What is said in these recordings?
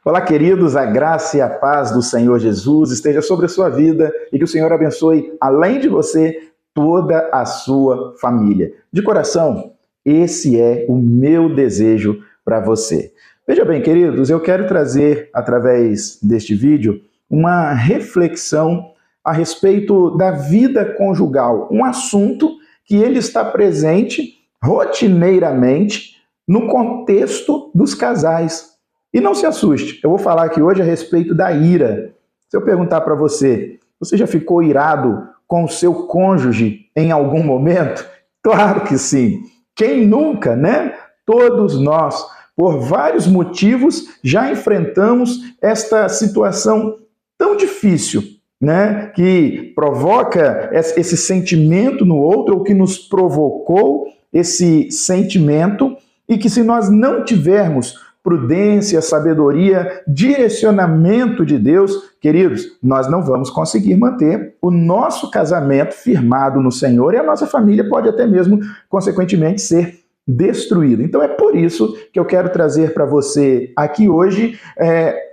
Olá, queridos, a graça e a paz do Senhor Jesus esteja sobre a sua vida e que o Senhor abençoe, além de você, toda a sua família. De coração, esse é o meu desejo para você. Veja bem, queridos, eu quero trazer, através deste vídeo, uma reflexão a respeito da vida conjugal, um assunto que ele está presente rotineiramente no contexto dos casais. E não se assuste, eu vou falar aqui hoje a respeito da ira. Se eu perguntar para você, você já ficou irado com o seu cônjuge em algum momento? Claro que sim. Quem nunca, né? Todos nós, por vários motivos, já enfrentamos esta situação tão difícil, né? Que provoca esse sentimento no outro, ou que nos provocou esse sentimento, e que se nós não tivermos prudência, sabedoria, direcionamento de Deus, queridos, nós não vamos conseguir manter o nosso casamento firmado no Senhor, e a nossa família pode até mesmo, consequentemente, ser destruída. Então é por isso que eu quero trazer para você aqui hoje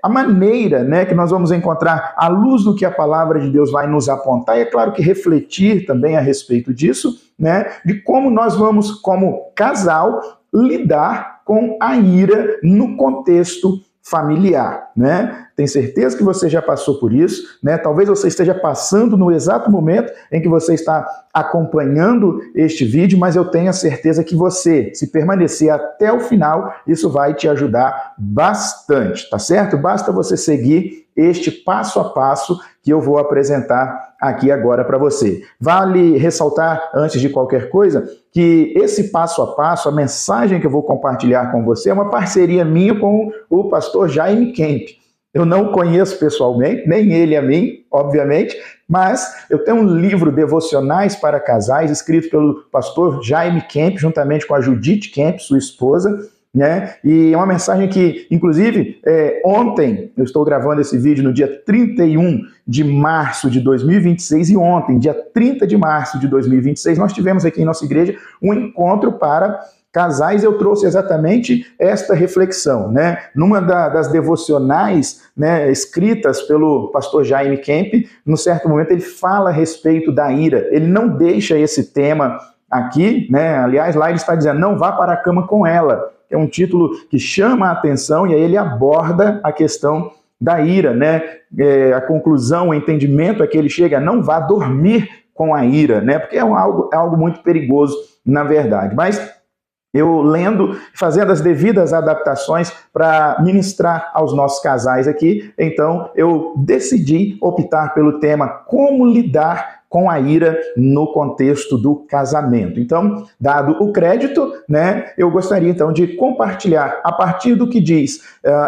a maneira, né, que nós vamos encontrar à luz do que a palavra de Deus vai nos apontar, e é claro que refletir também a respeito disso, né, de como nós vamos, como casal, lidar com a ira no contexto familiar, né? Tenho certeza que você já passou por isso, né? Talvez você esteja passando no exato momento em que você está acompanhando este vídeo, mas eu tenho a certeza que você, se permanecer até o final, isso vai te ajudar bastante, tá certo? Basta você seguir este passo a passo que eu vou apresentar aqui agora para você. Vale ressaltar, antes de qualquer coisa, que esse passo a passo, a mensagem que eu vou compartilhar com você, é uma parceria minha com o pastor Jaime Kemp. Eu não o conheço pessoalmente, nem ele a mim, obviamente, mas eu tenho um livro, Devocionais para Casais, escrito pelo pastor Jaime Kemp, juntamente com a Judith Kemp, sua esposa, né? E é uma mensagem que, inclusive, ontem, eu estou gravando esse vídeo no dia 31 de março de 2026, e ontem, dia 30 de março de 2026, nós tivemos aqui em nossa igreja um encontro para casais. Eu trouxe exatamente esta reflexão, né? Numa das devocionais, né, escritas pelo pastor Jaime Kemp, num certo momento ele fala a respeito da ira. Ele não deixa esse tema aqui, né? Aliás, lá ele está dizendo, não vá para a cama com ela. É um título que chama a atenção, e aí ele aborda a questão da ira, né? A conclusão, o entendimento é que ele chega a não vá dormir com a ira, né? Porque é algo muito perigoso, na verdade. Mas eu lendo, fazendo as devidas adaptações para ministrar aos nossos casais aqui, então eu decidi optar pelo tema como lidar com a ira no contexto do casamento. Então, dado o crédito, né, eu gostaria então de compartilhar a partir do que diz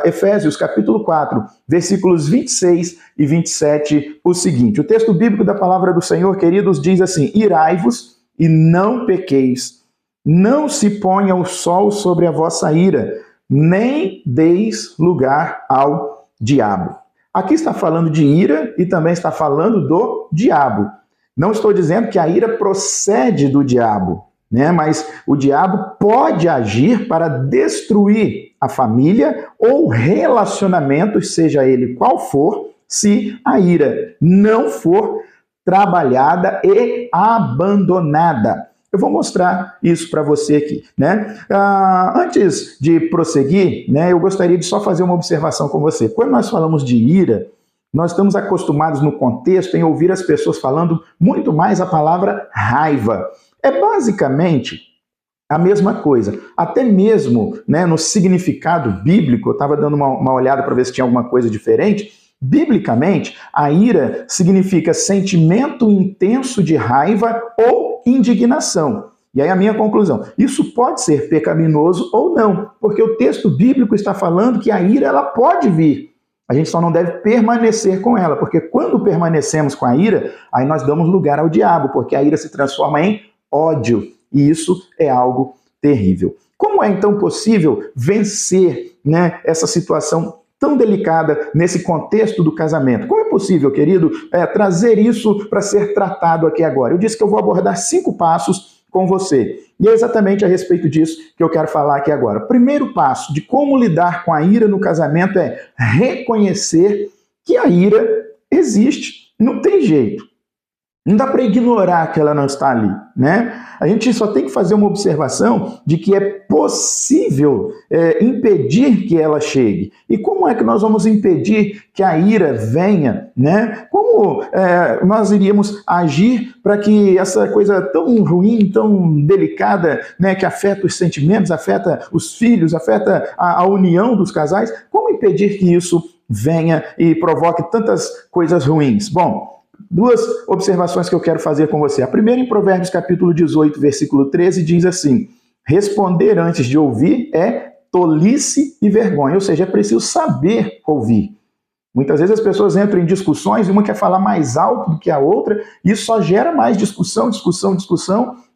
Efésios capítulo 4, versículos 26 e 27, o seguinte. O texto bíblico da palavra do Senhor, queridos, diz assim: irai-vos e não pequeis. Não se ponha o sol sobre a vossa ira, nem deis lugar ao diabo. Aqui está falando de ira e também está falando do diabo. Não estou dizendo que a ira procede do diabo, né? Mas o diabo pode agir para destruir a família ou relacionamentos, seja ele qual for, se a ira não for trabalhada e abandonada. Eu vou mostrar isso para você aqui, né? Antes de prosseguir, né, eu gostaria de só fazer uma observação com você. Quando nós falamos de ira, nós estamos acostumados no contexto em ouvir as pessoas falando muito mais a palavra raiva. É basicamente a mesma coisa. Até mesmo, né, no significado bíblico, eu estava dando uma olhada para ver se tinha alguma coisa diferente. Biblicamente, a ira significa sentimento intenso de raiva ou indignação. E aí a minha conclusão, isso pode ser pecaminoso ou não, porque o texto bíblico está falando que a ira ela pode vir. A gente só não deve permanecer com ela, porque quando permanecemos com a ira, aí nós damos lugar ao diabo, porque a ira se transforma em ódio, e isso é algo terrível. Como é então possível vencer, né, essa situação tão delicada nesse contexto do casamento? Como é possível, querido, trazer isso para ser tratado aqui agora? Eu disse que eu vou abordar 5 passos com você. E é exatamente a respeito disso que eu quero falar aqui agora. O primeiro passo de como lidar com a ira no casamento é reconhecer que a ira existe. Não tem jeito. Não dá para ignorar que ela não está ali, né? A gente só tem que fazer uma observação de que é possível impedir que ela chegue. E como é que nós vamos impedir que a ira venha, né? Como nós iríamos agir para que essa coisa tão ruim, tão delicada, né, que afeta os sentimentos, afeta os filhos, afeta a união dos casais, como impedir que isso venha e provoque tantas coisas ruins? Bom, duas observações que eu quero fazer com você. A primeira, em Provérbios capítulo 18, versículo 13, diz assim: responder antes de ouvir é tolice e vergonha. Ou seja, é preciso saber ouvir. Muitas vezes as pessoas entram em discussões e uma quer falar mais alto do que a outra, e isso só gera mais discussão,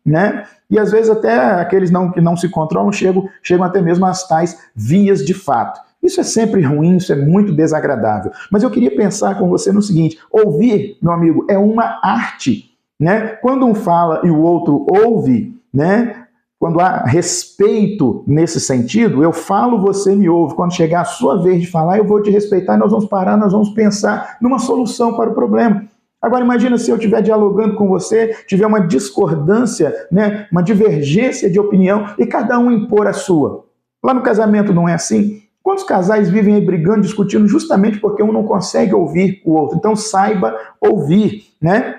né? E às vezes até aqueles que não se controlam chegam até mesmo às tais vias de fato. Isso é sempre ruim, isso é muito desagradável. Mas eu queria pensar com você no seguinte: ouvir, meu amigo, é uma arte, né? Quando um fala e o outro ouve, né? Quando há respeito nesse sentido, eu falo, você me ouve. Quando chegar a sua vez de falar, eu vou te respeitar e nós vamos parar, nós vamos pensar numa solução para o problema. Agora imagina se eu estiver dialogando com você, tiver uma discordância, né? Uma divergência de opinião e cada um impor a sua. Lá no casamento não é assim? Quantos casais vivem aí brigando, discutindo, justamente porque um não consegue ouvir o outro? Então saiba ouvir, né?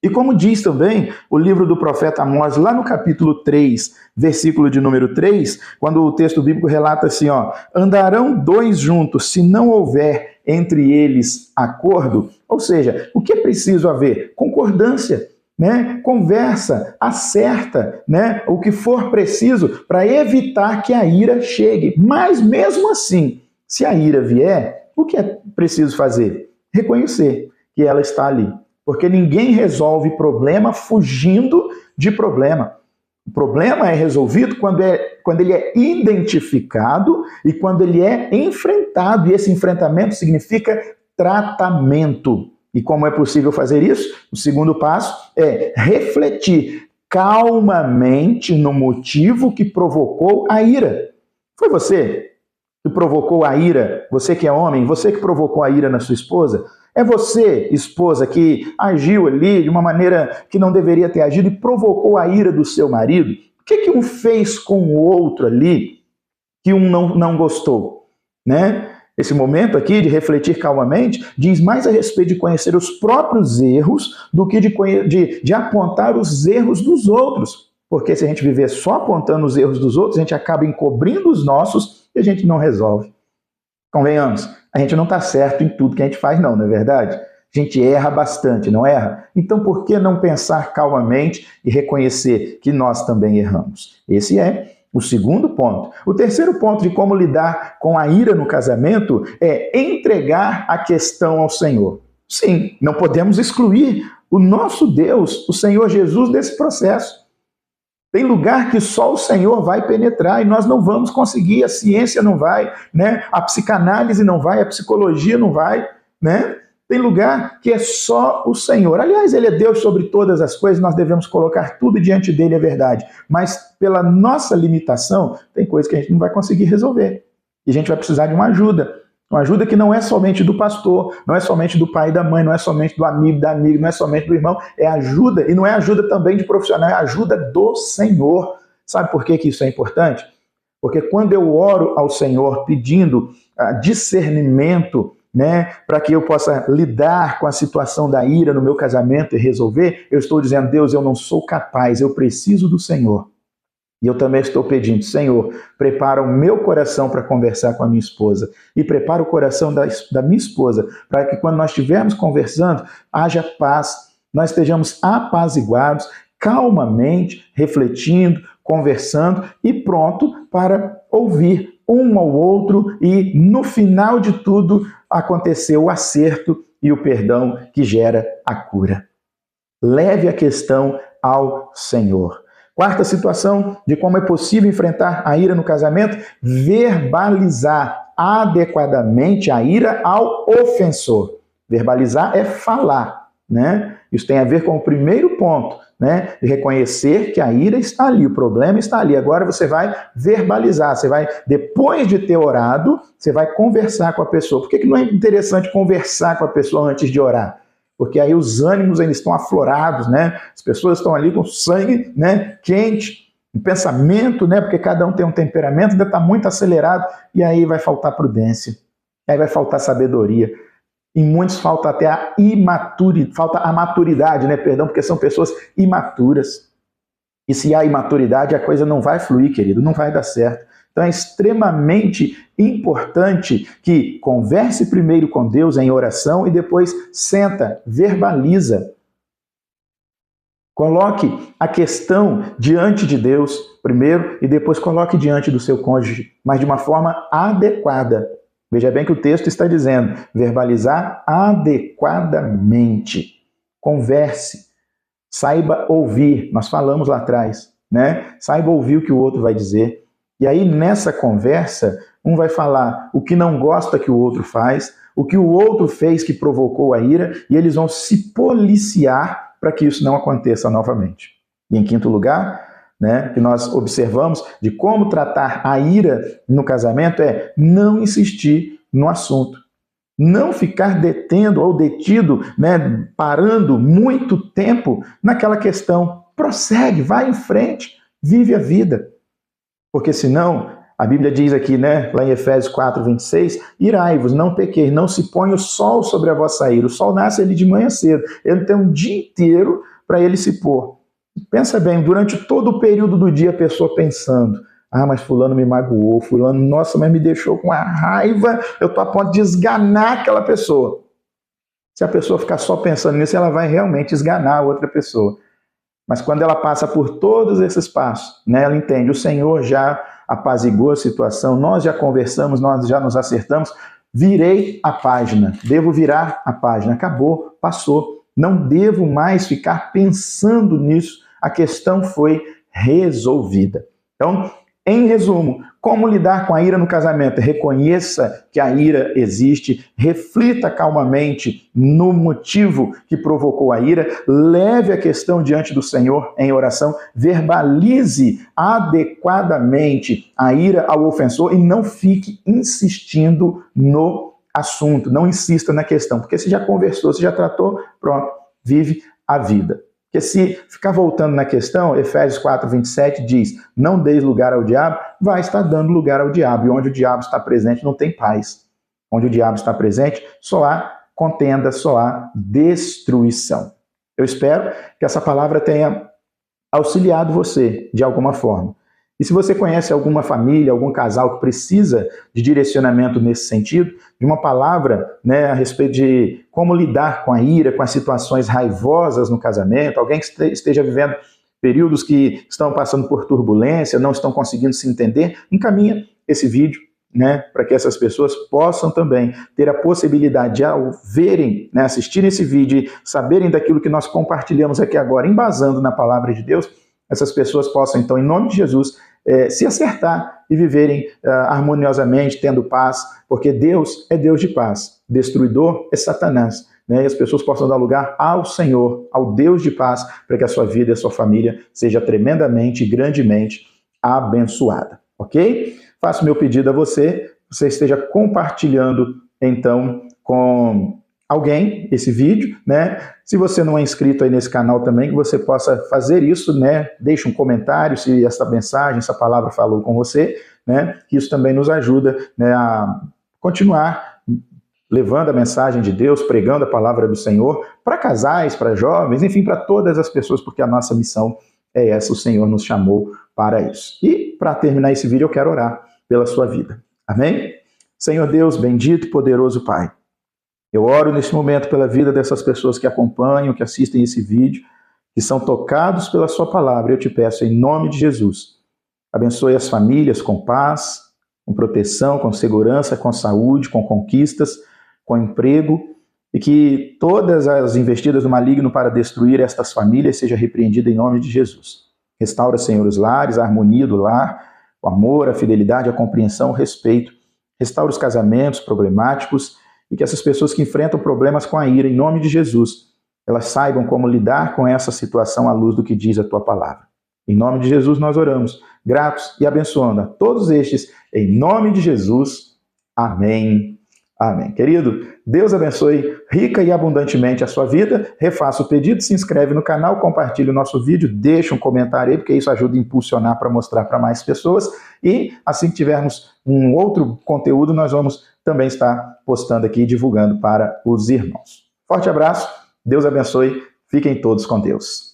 E como diz também o livro do profeta Amós, lá no capítulo 3, versículo de número 3, quando o texto bíblico relata assim, ó: andarão dois juntos se não houver entre eles acordo? Ou seja, o que é preciso haver? Concordância, né? Conversa, acerta, né? O que for preciso para evitar que a ira chegue. Mas mesmo assim, se a ira vier, o que é preciso fazer? Reconhecer que ela está ali. Porque ninguém resolve problema fugindo de problema. O problema é resolvido quando ele é identificado e quando ele é enfrentado. E esse enfrentamento significa tratamento. E como é possível fazer isso? O segundo passo é refletir calmamente no motivo que provocou a ira. Foi você que provocou a ira? Você que é homem, você que provocou a ira na sua esposa? É você, esposa, que agiu ali de uma maneira que não deveria ter agido e provocou a ira do seu marido? O que um fez com o outro ali que um não gostou, né? Esse momento aqui de refletir calmamente diz mais a respeito de conhecer os próprios erros do que de apontar os erros dos outros. Porque se a gente viver só apontando os erros dos outros, a gente acaba encobrindo os nossos e a gente não resolve. Convenhamos, a gente não está certo em tudo que a gente faz, não é verdade? A gente erra bastante, não erra? Então por que não pensar calmamente e reconhecer que nós também erramos? Esse é o segundo ponto. O terceiro ponto de como lidar com a ira no casamento é entregar a questão ao Senhor. Sim, não podemos excluir o nosso Deus, o Senhor Jesus, desse processo. Tem lugar que só o Senhor vai penetrar e nós não vamos conseguir, a ciência não vai, né? A psicanálise não vai, a psicologia não vai, né? Tem lugar que é só o Senhor. Aliás, Ele é Deus sobre todas as coisas, nós devemos colocar tudo diante dEle, é verdade. Mas pela nossa limitação, tem coisas que a gente não vai conseguir resolver. E a gente vai precisar de uma ajuda. Uma ajuda que não é somente do pastor, não é somente do pai e da mãe, não é somente do amigo, da amiga, não é somente do irmão. É ajuda, e não é ajuda também de profissional, é ajuda do Senhor. Sabe por que isso é importante? Porque quando eu oro ao Senhor pedindo discernimento, né, para que eu possa lidar com a situação da ira no meu casamento e resolver, eu estou dizendo: Deus, eu não sou capaz, eu preciso do Senhor. E eu também estou pedindo: Senhor, prepara o meu coração para conversar com a minha esposa e prepara o coração da minha esposa para que quando nós estivermos conversando, haja paz, nós estejamos apaziguados, calmamente, refletindo, conversando e pronto para ouvir um ao outro e no final de tudo acontecer o acerto e o perdão que gera a cura. Leve a questão ao Senhor. Quarta situação de como é possível enfrentar a ira no casamento: verbalizar adequadamente a ira ao ofensor. Verbalizar é falar, né? Isso tem a ver com o primeiro ponto né, de reconhecer que a ira está ali, o problema está ali. Agora você vai verbalizar, você vai, depois de ter orado, você vai conversar com a pessoa. Por que não é interessante conversar com a pessoa antes de orar? Porque aí os ânimos ainda estão aflorados, né? As pessoas estão ali com sangue, né, quente, o pensamento, né, porque cada um tem um temperamento, ainda está muito acelerado, e aí vai faltar prudência, aí vai faltar sabedoria. Em muitos falta até falta a maturidade, né? Perdão, porque são pessoas imaturas. E se há imaturidade, a coisa não vai fluir, querido, não vai dar certo. Então é extremamente importante que converse primeiro com Deus em oração e depois senta, verbaliza. Coloque a questão diante de Deus primeiro e depois coloque diante do seu cônjuge, mas de uma forma adequada. Veja bem que o texto está dizendo, verbalizar adequadamente. Converse, saiba ouvir, nós falamos lá atrás, né? Saiba ouvir o que o outro vai dizer. E aí nessa conversa, um vai falar o que não gosta que o outro faz, o que o outro fez que provocou a ira, e eles vão se policiar para que isso não aconteça novamente. E em quinto lugar, né, que nós observamos de como tratar a ira no casamento é não insistir no assunto. Não ficar detendo ou detido, né, parando muito tempo naquela questão. Prossegue, vai em frente, vive a vida. Porque senão, a Bíblia diz aqui, né, lá em Efésios 4, 26, irai-vos, não pequeis, não se ponha o sol sobre a vossa ira. O sol nasce ali de manhã cedo. Ele tem um dia inteiro para ele se pôr. Pensa bem, durante todo o período do dia a pessoa pensando, mas fulano me magoou, fulano, nossa, mas me deixou com a raiva, eu estou a ponto de esganar aquela pessoa. Se a pessoa ficar só pensando nisso, ela vai realmente esganar a outra pessoa. Mas quando ela passa por todos esses passos, né, ela entende, o Senhor já apaziguou a situação, nós já conversamos, nós já nos acertamos, virei a página, devo virar a página, acabou, passou, não devo mais ficar pensando nisso, a questão foi resolvida. Então, em resumo, como lidar com a ira no casamento? Reconheça que a ira existe, reflita calmamente no motivo que provocou a ira, leve a questão diante do Senhor em oração, verbalize adequadamente a ira ao ofensor e não fique insistindo no assunto, não insista na questão, porque você já conversou, você já tratou, pronto, vive a vida. Porque se ficar voltando na questão, Efésios 4, 27 diz, não deis lugar ao diabo, vai estar dando lugar ao diabo. E onde o diabo está presente não tem paz. Onde o diabo está presente só há contenda, só há destruição. Eu espero que essa palavra tenha auxiliado você de alguma forma. E se você conhece alguma família, algum casal que precisa de direcionamento nesse sentido, de uma palavra, né, a respeito de como lidar com a ira, com as situações raivosas no casamento, alguém que esteja vivendo períodos que estão passando por turbulência, não estão conseguindo se entender, encaminha esse vídeo, né, para que essas pessoas possam também ter a possibilidade de, ao verem, né, assistirem esse vídeo e saberem daquilo que nós compartilhamos aqui agora, embasando na palavra de Deus, essas pessoas possam, então, em nome de Jesus, se acertar e viverem harmoniosamente, tendo paz, porque Deus é Deus de paz, destruidor é Satanás, né? E as pessoas possam dar lugar ao Senhor, ao Deus de paz, para que a sua vida e a sua família seja tremendamente e grandemente abençoada, ok? Faço meu pedido a você esteja compartilhando, então, com alguém esse vídeo, né? Se você não é inscrito aí nesse canal também, que você possa fazer isso, né? Deixe um comentário se essa mensagem, essa palavra falou com você, né? Isso também nos ajuda, né, a continuar levando a mensagem de Deus, pregando a palavra do Senhor para casais, para jovens, enfim, para todas as pessoas, porque a nossa missão é essa, o Senhor nos chamou para isso. E para terminar esse vídeo, eu quero orar pela sua vida. Amém? Senhor Deus, bendito e poderoso Pai, eu oro nesse momento pela vida dessas pessoas que acompanham, que assistem esse vídeo, que são tocados pela sua palavra. Eu te peço em nome de Jesus, abençoe as famílias com paz, com proteção, com segurança, com saúde, com conquistas, com emprego, e que todas as investidas do maligno para destruir estas famílias seja repreendida em nome de Jesus. Restaura, Senhor, os lares, a harmonia do lar, o amor, a fidelidade, a compreensão, o respeito. Restaura os casamentos problemáticos, e que essas pessoas que enfrentam problemas com a ira, em nome de Jesus, elas saibam como lidar com essa situação à luz do que diz a tua palavra. Em nome de Jesus nós oramos, gratos e abençoando a todos estes, em nome de Jesus. Amém. Amém. Querido, Deus abençoe rica e abundantemente a sua vida. Refaça o pedido, se inscreve no canal, compartilhe o nosso vídeo, deixa um comentário aí, porque isso ajuda a impulsionar para mostrar para mais pessoas. E assim que tivermos um outro conteúdo, nós vamos também estar postando aqui e divulgando para os irmãos. Forte abraço, Deus abençoe, fiquem todos com Deus.